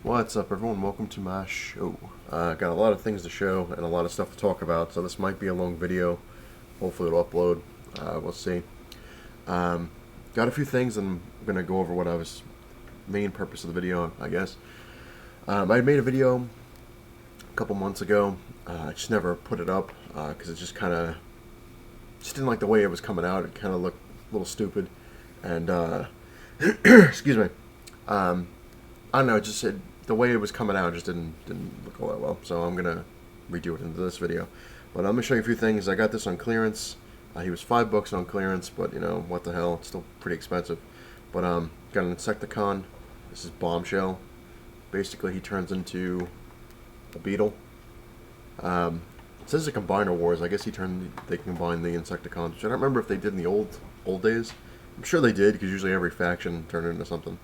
What's up, everyone? Welcome to my show. Got a lot of things to show and a lot of stuff to talk about, so this might be a long video. Hopefully it'll upload. We'll see. Got a few things, and I'm going to go over what I was main purpose of the video, I guess. I made a video a couple months ago. I just never put it up because it just didn't like the way it was coming out. It kind of looked a little stupid, and excuse me. I don't know. The way it was coming out just didn't look all that well. So I'm gonna redo it into this video. But I'm gonna show you a few things. I got this on clearance. He was $5 on clearance, but you know what the hell? It's still pretty expensive. But got an Insecticon. This is Bombshell. Basically, he turns into a beetle. It says a Combiner Wars. I guess they combine the Insecticons, which I don't remember if they did in the old days. I'm sure they did, because usually every faction turned into something.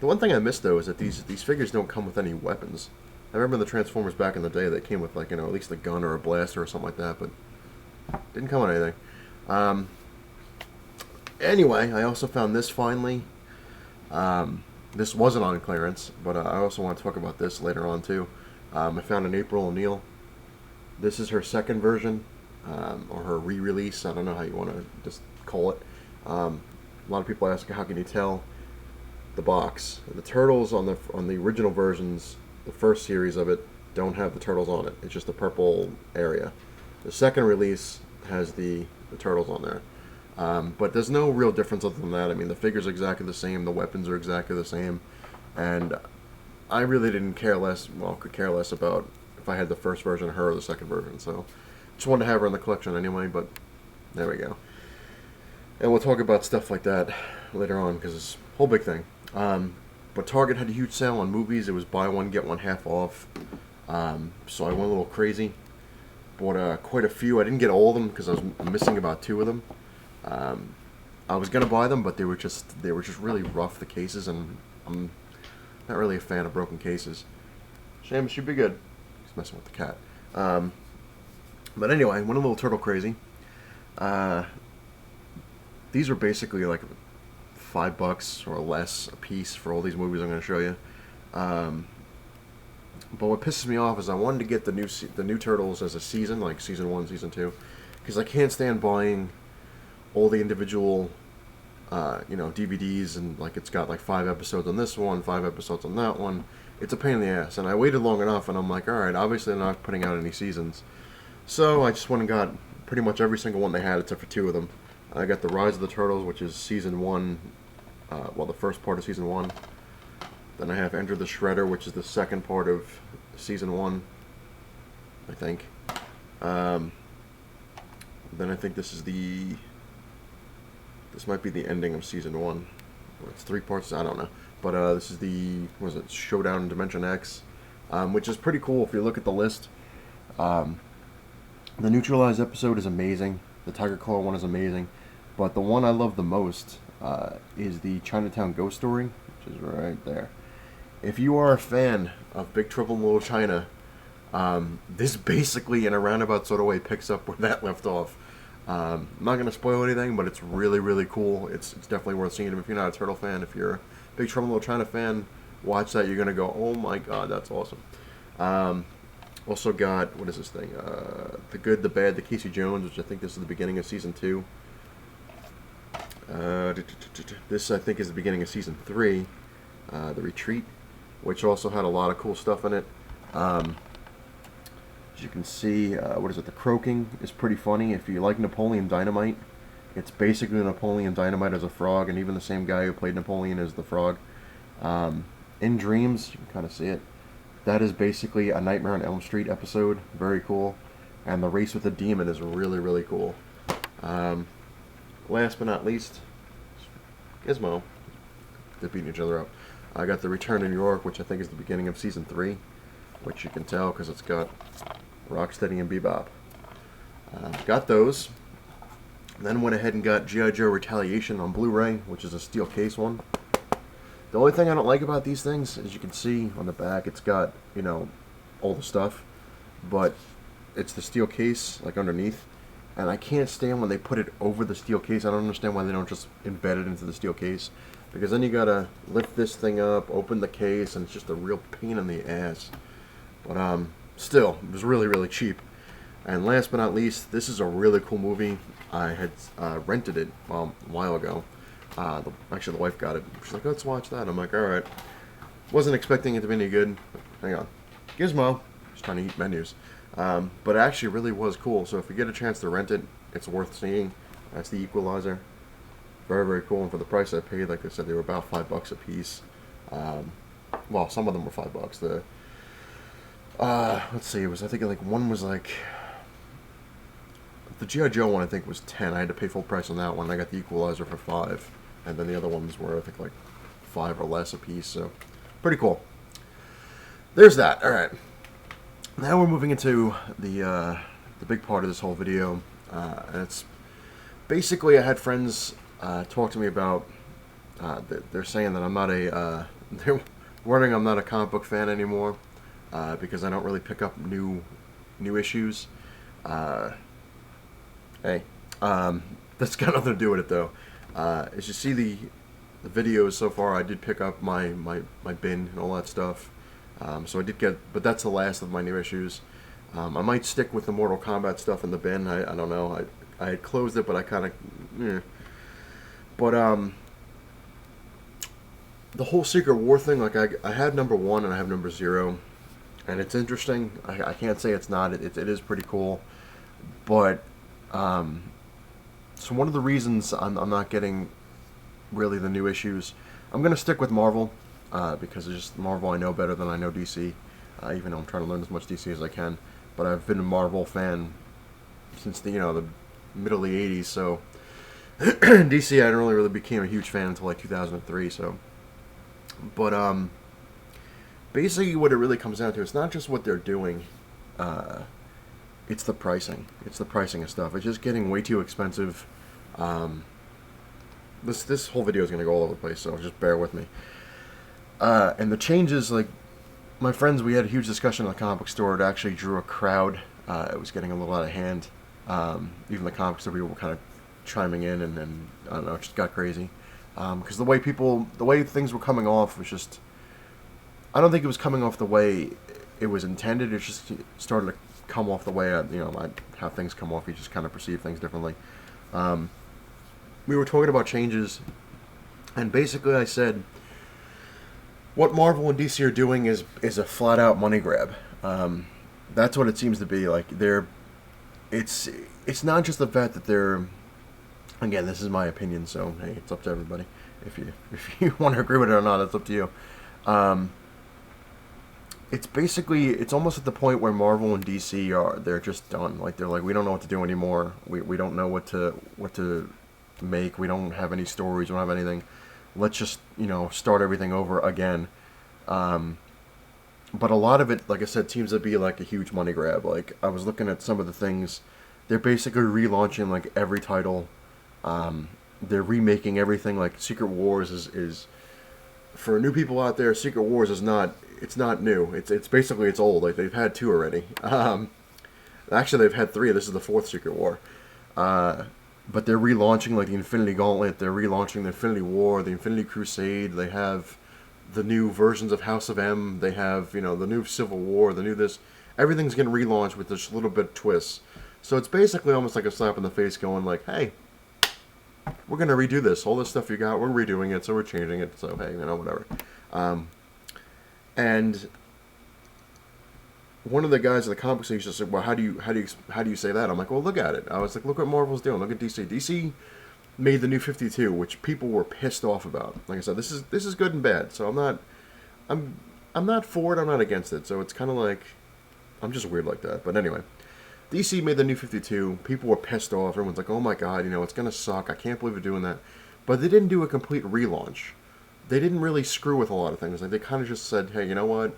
The one thing I missed, though, is that these figures don't come with any weapons. I remember the Transformers back in the day, they came with, like, at least a gun or a blaster or something like that, but didn't come with anything. Anyway, I also found this finally. This wasn't on clearance, but I also want to talk about this later on, too. I found an April O'Neil. This is her second version, or her re-release. I don't know how you want to just call it. A lot of people ask, how can you tell? The box. The turtles on the original versions, the first series of it, don't have the turtles on it. It's just the purple area. The second release has the turtles on there. But there's no real difference other than that. I mean, the figure's exactly the same, the weapons are exactly the same, and I really could care less about if I had the first version of her or the second version, so just wanted to have her in the collection anyway, but there we go. And we'll talk about stuff like that later on, because it's a whole big thing. But Target had a huge sale on movies. It was buy one, get one half off. So I went a little crazy. Bought quite a few. I didn't get all of them because I was missing about 2 of them. I was going to buy them, but they were just really rough, the cases, and I'm not really a fan of broken cases. Seamus should be good. He's messing with the cat. But anyway, I went a little turtle crazy. These are basically like $5 or less a piece for all these movies I'm going to show you. But what pisses me off is I wanted to get the new Turtles as a season, like season 1, season 2, because I can't stand buying all the individual, DVDs, and like it's got like 5 episodes on this one, 5 episodes on that one. It's a pain in the ass, and I waited long enough, and I'm like, all right, obviously they're not putting out any seasons, so I just went and got pretty much every single one they had, except for 2 of them. I got the Rise of the Turtles, which is season 1, the first part of season 1. Then I have Enter the Shredder, which is the second part of season 1, I think. Then I think this might be the ending of season 1. It's 3 parts, I don't know. But this is Showdown in Dimension X, which is pretty cool if you look at the list. The Neutralized episode is amazing. The Tiger Claw one is amazing. But the one I love the most is the Chinatown Ghost Story, which is right there. If you are a fan of Big Trouble in Little China, this basically, in a roundabout sort of way, picks up where that left off. I'm not going to spoil anything, but it's really, really cool. It's definitely worth seeing. If you're not a Turtle fan, if you're a Big Trouble in Little China fan, watch that. You're going to go, oh my god, that's awesome. Also got, what is this thing? The Good, the Bad, the Casey Jones, which I think this is the beginning of season 2. This, I think, is the beginning of season 3. The Retreat, which also had a lot of cool stuff in it. As you can see, the Croaking is pretty funny. If you like Napoleon Dynamite, it's basically Napoleon Dynamite as a frog, and even the same guy who played Napoleon as the frog. In Dreams, you can kind of see it. That is basically a Nightmare on Elm Street episode. Very cool. And the Race with the Demon is really, really cool. Last but not least, Gizmo. They're beating each other up. I got the Return to New York, which I think is the beginning of season 3, which you can tell because it's got Rocksteady and Bebop. Got those. Then went ahead and got G.I. Joe Retaliation on Blu-ray, which is a steel case one. The only thing I don't like about these things, as you can see on the back, it's got, all the stuff, but it's the steel case, like underneath, and I can't stand when they put it over the steel case. I don't understand why they don't just embed it into the steel case. because then you gotta lift this thing up, open the case, and it's just a real pain in the ass. But still, it was really, really cheap. And last but not least, this is a really cool movie. I had rented it a while ago. Actually, the wife got it. She's like, let's watch that. I'm like, alright. Wasn't expecting it to be any good. Hang on. Gizmo. Just trying to eat menus. But it actually really was cool. So if you get a chance to rent it, it's worth seeing. That's the Equalizer. Very, very cool. And for the price I paid, like I said, they were about $5 a piece. Well, some of them were $5. Let's see, it was, I think, like, one was like, the G.I. Joe one, I think, was 10. I had to pay full price on that one. I got the Equalizer for 5. And then the other ones were, I think, like 5 or less a piece. So, pretty cool. There's that. Alright. Now we're moving into the big part of this whole video. And it's basically, I had friends talk to me about, they're saying that I'm not they're wondering I'm not a comic book fan anymore. Because I don't really pick up new issues. Hey, that's got nothing to do with it though. As you see the videos so far, I did pick up my bin and all that stuff. So I did get, but that's the last of my new issues. I might stick with the Mortal Kombat stuff in the bin. I don't know. I had closed it, but I kind of, But the whole Secret War thing, like I had number 1 and I have number 0. And it's interesting. I can't say it's not. It is pretty cool. But, so one of the reasons I'm not getting really the new issues, I'm going to stick with Marvel, because it's just Marvel I know better than I know DC, even though I'm trying to learn as much DC as I can. But I've been a Marvel fan since the middle of the 80s, so DC I don't really became a huge fan until like 2003, so. But, basically what it really comes down to, it's not just what they're doing, it's the pricing. It's the pricing of stuff. It's just getting way too expensive. This whole video is going to go all over the place, so just bear with me. And the changes, like, my friends, we had a huge discussion in the comic book store. It actually drew a crowd. It was getting a little out of hand. Even the comic store people were kind of chiming in, and I don't know, it just got crazy. Because the way things were coming off was just, I don't think it was coming off the way it was intended. It just started to come off the way, how things come off. You just kind of perceive things differently. We were talking about changes, and basically I said, what Marvel and DC are doing is a flat-out money grab. That's what it seems to be. Like, it's not just the fact that they're, again, this is my opinion, so hey, it's up to everybody. If you want to agree with it or not, it's up to you. It's basically, it's almost at the point where Marvel and DC they're just done. Like, they're like, we don't know what to do anymore. We don't know what to make. We don't have any stories. We don't have anything. Let's just, start everything over again. But a lot of it, like I said, seems to be like a huge money grab. Like, I was looking at some of the things. They're basically relaunching like every title. They're remaking everything. Like, Secret Wars is for new people out there, Secret Wars is not, it's not new. It's basically, it's old. Like, they've had 2 already. Actually, they've had 3. This is the 4th Secret War. But they're relaunching, like, the Infinity Gauntlet. They're relaunching the Infinity War, the Infinity Crusade. They have the new versions of House of M. They have, the new Civil War, the new this. Everything's getting relaunched with just a little bit of twists. So it's basically almost like a slap in the face going like, hey, we're going to redo this. All this stuff you got, we're redoing it, so we're changing it. So, hey, whatever. And one of the guys in the comic section just said, well, how do you say that? I'm like, well, look at it. I was like, look what Marvel's doing. Look at DC. DC made the New 52, which people were pissed off about. Like I said, this is good and bad. So I'm not for it. I'm not against it. So it's kind of like, I'm just weird like that. But anyway, DC made the New 52. People were pissed off. Everyone's like, oh my god, it's gonna suck. I can't believe they're doing that. But they didn't do a complete relaunch. They didn't really screw with a lot of things. Like, they kind of just said, hey, you know what?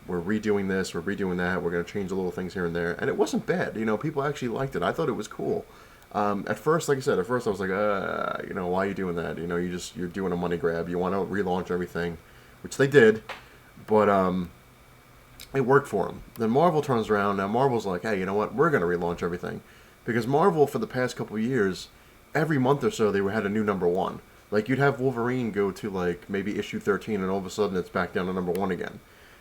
We're redoing this, we're redoing that, we're going to change the little things here and there. And it wasn't bad. People actually liked it. I thought it was cool. At first, like I said, I was like, why are you doing that? You're doing a money grab. You want to relaunch everything, which they did. But it worked for them. Then Marvel turns around. Now Marvel's like, hey, you know what? We're going to relaunch everything. Because Marvel, for the past couple of years, every month or so, they had a new number 1. Like, you'd have Wolverine go to, like, maybe issue 13, and all of a sudden it's back down to number 1 again.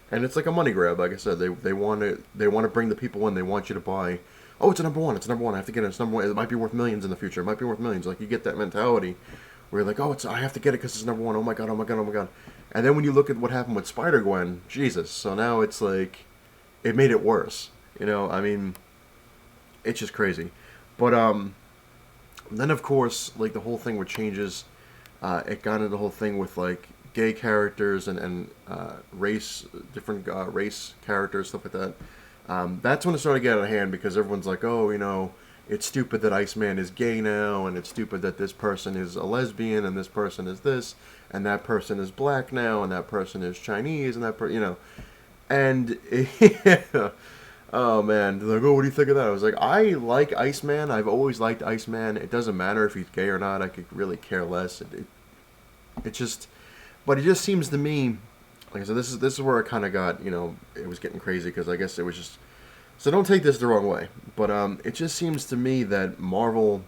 And it's like a money grab. Like I said, they want to bring the people in. They want you to buy. Oh, it's a number 1. It's a number 1. I have to get it. It's number 1. It might be worth millions in the future. It might be worth millions. Like, you get that mentality where you're like, oh, I have to get it because it's number 1. Oh my god. Oh my god. Oh my god. And then when you look at what happened with Spider-Gwen, Jesus. So now it's like, it made it worse. You know, I mean, it's just crazy. But then of course, like, the whole thing with changes. It got into the whole thing with, like, gay characters and race, different race characters, stuff like that. That's when it started getting out of hand because everyone's like, oh, you know, it's stupid that Iceman is gay now, and it's stupid that this person is a lesbian, and this person is this, and that person is black now, and that person is Chinese, and you know. And, oh man, they're like, oh, what do you think of that? I was like, I like Iceman. I've always liked Iceman. It doesn't matter if he's gay or not. I could really care less. It just, but it just seems to me, like I said, this is where it kind of got, you know, it was getting crazy because I guess it was just, so don't take this the wrong way, but it just seems to me that Marvel,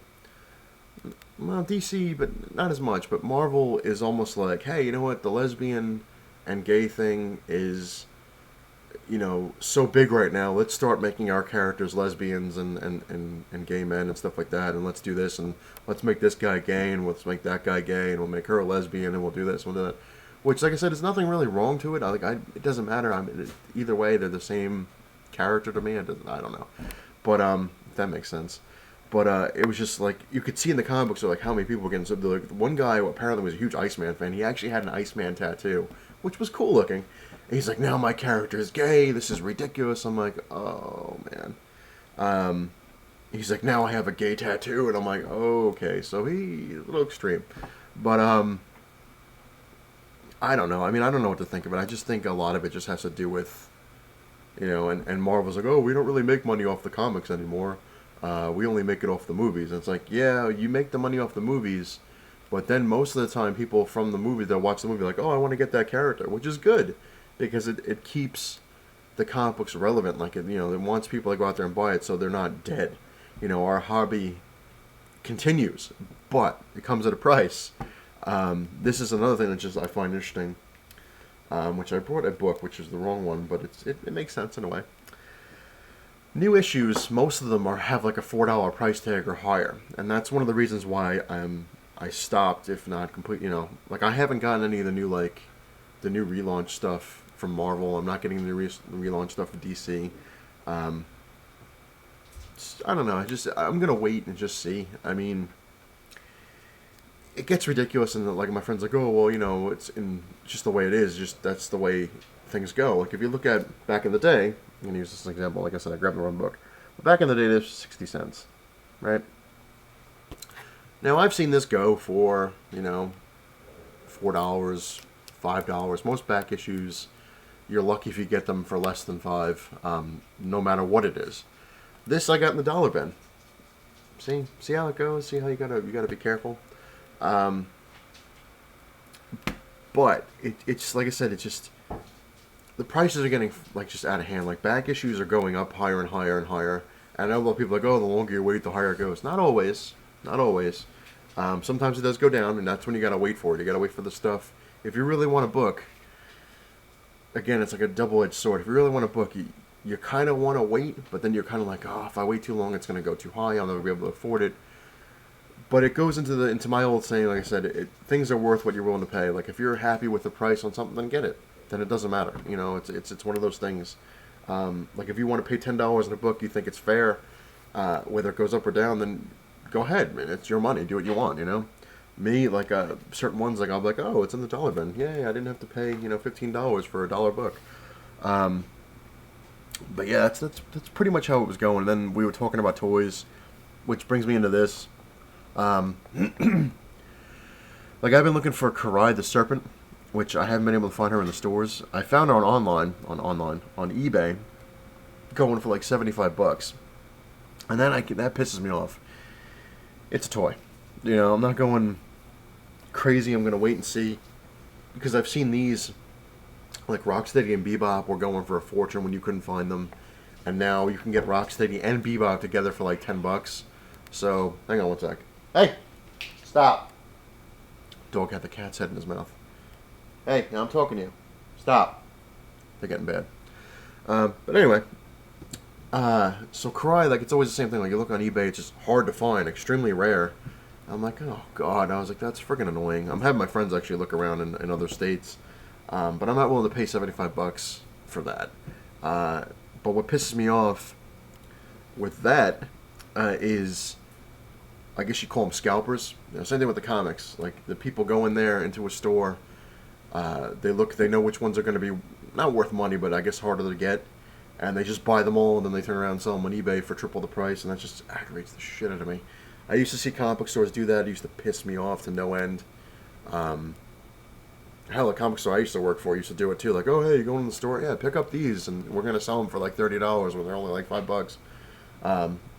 well, DC, but not as much, but Marvel is almost like, hey, you know what, the lesbian and gay thing is, you know, so big right now. Let's start making our characters lesbians and gay men and stuff like that, and let's do this, and let's make this guy gay, and let's make that guy gay, and we'll make her a lesbian, and we'll do this, and we'll do that. Which, like I said, there's nothing really wrong to it. It doesn't matter. Either way, they're the same character to me. I don't know, but if that makes sense. But it was just like, you could see in the comic books, like, how many people were getting. So, like, one guy who apparently was a huge Iceman fan. He actually had an Iceman tattoo, which was cool looking. And he's like, now my character is gay. This is ridiculous. I'm like, oh man. He's like, now I have a gay tattoo, and I'm like, oh, okay. So he's a little extreme, but I don't know. I mean, I don't know what to think of it. I just think a lot of it just has to do with, you know, and Marvel's like, oh, we don't really make money off the comics anymore. We only make it off the movies. And it's like, yeah, you make the money off the movies, but then most of the time people from the movie, they'll watch the movie like, oh, I want to get that character, which is good because it keeps the comic books relevant. Like, it, you know, it wants people to go out there and buy it so they're not dead. You know, our hobby continues, but it comes at a price. This is another thing that just I find interesting, which I brought a book, which is the wrong one, but it makes sense in a way. New issues, most of them have like a $4 price tag or higher, and that's one of the reasons why I stopped, if not complete. You know, like, I haven't gotten any of the new, like, the new relaunch stuff from Marvel. I'm not getting the relaunch stuff from DC. I don't know. I'm gonna wait and just see. I mean, it gets ridiculous, and like, my friend's like, oh, well, you know, it's just the way it is. Just that's the way things go. Like, if you look at back in the day, I'm gonna use this as an example. Like I said, I grabbed the wrong book. But back in the day, this was 60 cents, right? Now I've seen this go for, you know, $4, $5. Most back issues, you're lucky if you get them for less than $5, no matter what it is. This I got in the dollar bin. See how it goes. See how you gotta be careful. But it's like I said, it's just the prices are getting, like, just out of hand. Like, back issues are going up higher and higher and higher. And I know a lot of people are like, oh, the longer you wait, the higher it goes. Not always. Not always. Sometimes it does go down, and that's when you gotta wait for it. You gotta wait for the stuff. If you really want a book, again, it's like a double-edged sword. If you really want a book, you kind of want to wait, but then you're kind of like, oh, if I wait too long, it's going to go too high. I'll never be able to afford it. But it goes into my old saying, like I said, things are worth what you're willing to pay. Like, if you're happy with the price on something, then get it. Then it doesn't matter. You know, it's one of those things. Like, if you want to pay $10 in a book, you think it's fair, whether it goes up or down, then go ahead, man. It's your money. Do what you want, you know? Me, like, certain ones, like, I'll be like, oh, it's in the dollar bin. Yay, I didn't have to pay, you know, $15 for a dollar book. But yeah, that's pretty much how it was going. And then we were talking about toys, which brings me into this. Like, I've been looking for c.r.a.c.k.a the Serpent, which I haven't been able to find her in the stores. I found her on eBay, going for like $75. And then that pisses me off. It's a toy. You know, I'm not going crazy. I'm gonna wait and see, because I've seen these, like Rocksteady and Bebop were going for a fortune when you couldn't find them, and now you can get Rocksteady and Bebop together for like $10. So hang on one sec. Hey, stop. Dog had the cat's head in his mouth. Hey, now I'm talking to you. Stop. They're getting bad. But anyway, so c.r.a.c.k.a, like, it's always the same thing. Like, you look on eBay, it's just hard to find, extremely rare. I'm like, oh god. I was like, that's freaking annoying. I'm having my friends actually look around in other states, but I'm not willing to pay $75 for that. But what pisses me off with that is, I guess you call them scalpers. You know, same thing with the comics. Like, the people go in there into a store, they know which ones are going to be not worth money, but I guess harder to get, and they just buy them all, and then they turn around and sell them on eBay for triple the price, and that just aggravates the shit out of me. I used to see comic book stores do that. It used to piss me off to no end. Hell, a comic store I used to work for used to do it too. Like, oh, hey, you go in the store? Yeah, pick up these, and we're going to sell them for like $30 when they're only like $5.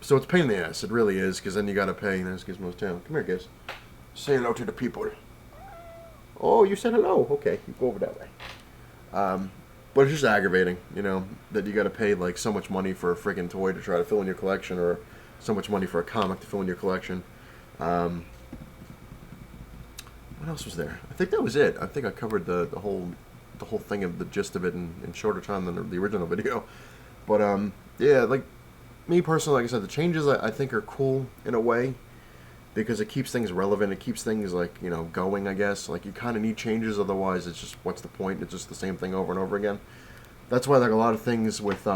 So it's a pain in the ass. It really is, because then you got to pay. There's Gizmo's tail. Come here, Giz. Say hello to the people. Oh, you said hello. Okay, you go over that way. But it's just aggravating, you know, that you got to pay like so much money for a friggin' toy to try to fill in your collection, or so much money for a comic to fill in your collection. What else was there? I think that was it. I think I covered the whole thing of the gist of it in shorter time than the original video. But yeah, like, me personally, like I said, the changes I think are cool in a way, because it keeps things relevant. It keeps things, like, you know, going, I guess. Like, you kind of need changes, otherwise it's just, what's the point? It's just the same thing over and over again. That's why, like, a lot of things with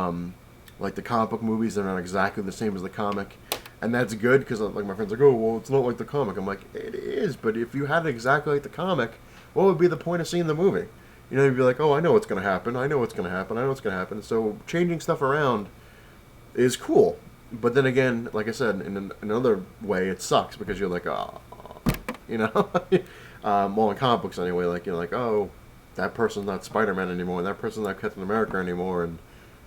like the comic book movies, they're not exactly the same as the comic. And that's good, because, like, my friends are like, oh, well, it's not like the comic. I'm like, it is, but if you had it exactly like the comic, what would be the point of seeing the movie? You know, you'd be like, oh, I know what's going to happen, I know what's going to happen, I know what's going to happen. So changing stuff around is cool. But then again, like I said, in another way, it sucks, because you're like, oh, you know? Well, in comic books anyway, like, you're like, oh, that person's not Spider-Man anymore, and that person's not Captain America anymore, and,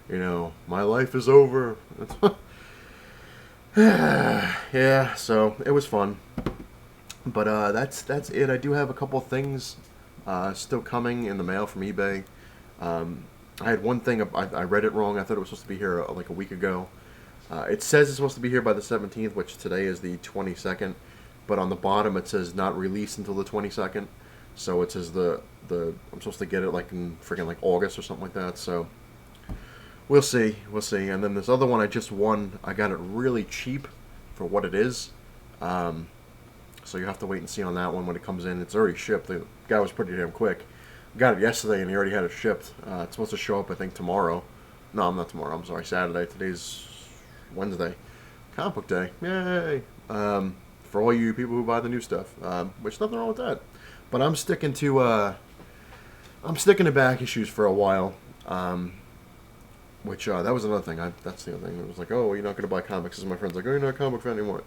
you know, my life is over. Yeah, so it was fun, but that's it. I do have a couple of things still coming in the mail from eBay. I had one thing, I read it wrong. I thought it was supposed to be here like a week ago. It says it's supposed to be here by the 17th, which today is the 22nd, but on the bottom it says not released until the 22nd. So it says I'm supposed to get it like in freaking like August or something like that. So we'll see. And then this other one I just won, I got it really cheap for what it is. So you have to wait and see on that one when it comes in. It's already shipped. The guy was pretty damn quick. Got it yesterday and he already had it shipped. It's supposed to show up, I think, tomorrow. No, not tomorrow. I'm sorry, Saturday. Today's Wednesday. Comic book day. Yay! For all you people who buy the new stuff. Which, nothing wrong with that. But I'm sticking to back issues for a while. Which, that was another thing. That's the other thing. It was like, oh, you're not going to buy comics. As my friend's like, oh, you're not a comic book fan anymore.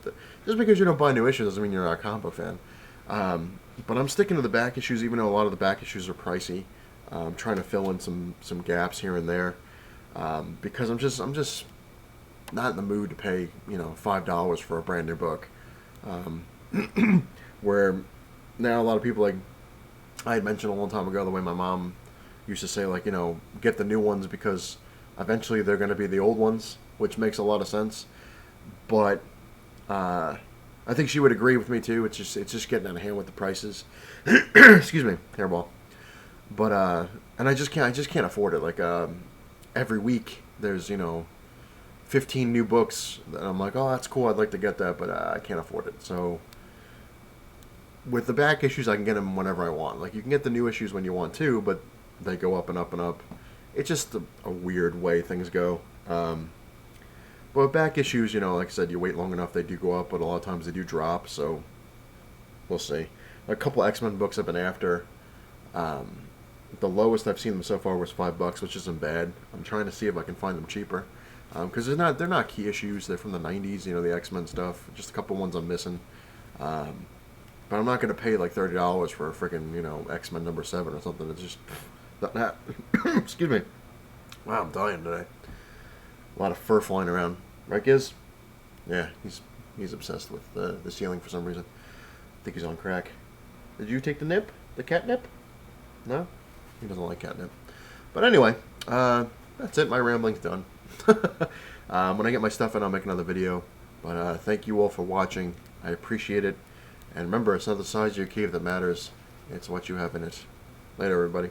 Just because you don't buy new issues doesn't mean you're not a comic book fan. But I'm sticking to the back issues, even though a lot of the back issues are pricey. I'm trying to fill in some gaps here and there. Because I'm just not in the mood to pay, you know, $5 for a brand new book. Where now a lot of people, like I had mentioned a long time ago, the way my mom used to say, like, you know, get the new ones because eventually they're going to be the old ones, which makes a lot of sense. But I think she would agree with me too. It's just getting out of hand with the prices. Excuse me, hairball. But and I just can't afford it. Like every week there's, you know, 15 new books, and I'm like, oh, that's cool. I'd like to get that, but I can't afford it. So with the back issues, I can get them whenever I want. Like, you can get the new issues when you want to, but they go up and up and up. It's just a weird way things go. But back issues, you know, like I said, you wait long enough, they do go up, but a lot of times they do drop, so we'll see. A couple X-Men books I've been after. The lowest I've seen them so far was $5, which isn't bad. I'm trying to see if I can find them cheaper. Because they're not key issues. They're from the 90s, you know, the X-Men stuff. Just a couple ones I'm missing. But I'm not going to pay like $30 for a freaking, you know, X-Men number 7 or something. It's just not that. Excuse me. Wow, I'm dying today. A lot of fur flying around. Right, Giz? Yeah, he's obsessed with the ceiling for some reason. I think he's on crack. Did you take the nip? The catnip? No? He doesn't like catnip. But anyway, that's it. My rambling's done. When I get my stuff in, I'll make another video. But thank you all for watching. I appreciate it. And remember, it's not the size of your cave that matters, it's what you have in it. Later, everybody.